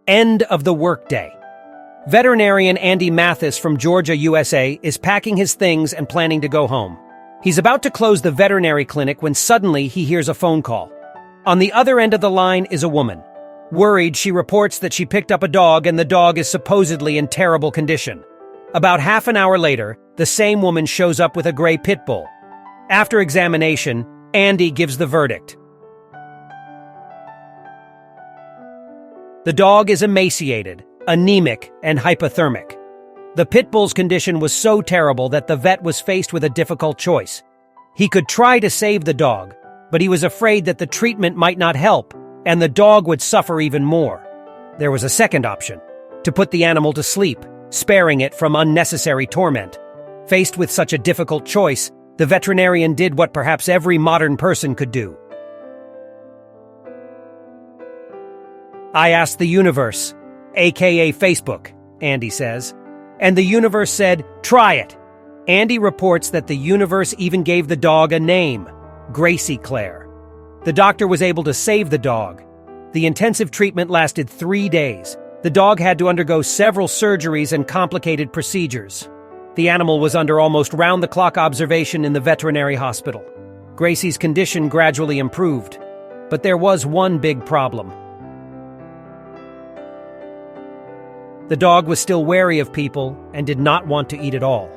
End of the workday. Veterinarian Andy Mathis from Georgia, USA, is packing his things and planning to go home. He's about to close the veterinary clinic when suddenly he hears a phone call. On the other end of the line is a woman. Worried, she reports that she picked up a dog and the dog is supposedly in terrible condition. About half an hour later, the same woman shows up with a gray pit bull. After examination, Andy gives the verdict. The dog is emaciated, anemic, and hypothermic. The pit bull's condition was so terrible that the vet was faced with a difficult choice. He could try to save the dog, but he was afraid that the treatment might not help, and the dog would suffer even more. There was a second option: to put the animal to sleep, sparing it from unnecessary torment. Faced with such a difficult choice, the veterinarian did what perhaps every modern person could do. "I asked the universe, aka Facebook," Andy says. And the universe said, "Try it." Andy reports that the universe even gave the dog a name, Gracie Claire. The doctor was able to save the dog. The intensive treatment lasted 3 days. The dog had to undergo several surgeries and complicated procedures. The animal was under almost round-the-clock observation in the veterinary hospital. Gracie's condition gradually improved, but there was one big problem. The dog was still wary of people and did not want to eat at all.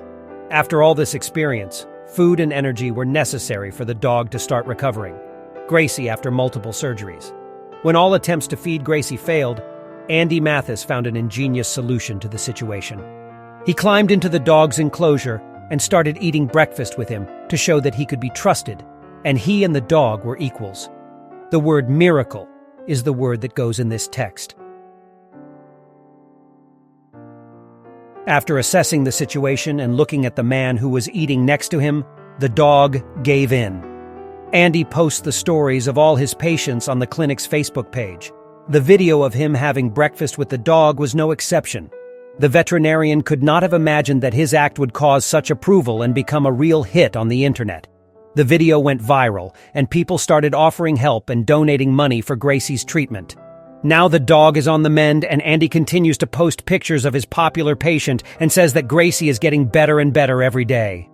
After all this experience, food and energy were necessary for the dog to start recovering. Gracie after multiple surgeries. When all attempts to feed Gracie failed, Andy Mathis found an ingenious solution to the situation. He climbed into the dog's enclosure and started eating breakfast with him to show that he could be trusted, and he and the dog were equals. The word miracle is the word that goes in this text. After assessing the situation and looking at the man who was eating next to him, the dog gave in. Andy posts the stories of all his patients on the clinic's Facebook page. The video of him having breakfast with the dog was no exception. The veterinarian could not have imagined that his act would cause such approval and become a real hit on the internet. The video went viral, and people started offering help and donating money for Gracie's treatment. Now the dog is on the mend, and Andy continues to post pictures of his popular patient and says that Gracie is getting better and better every day.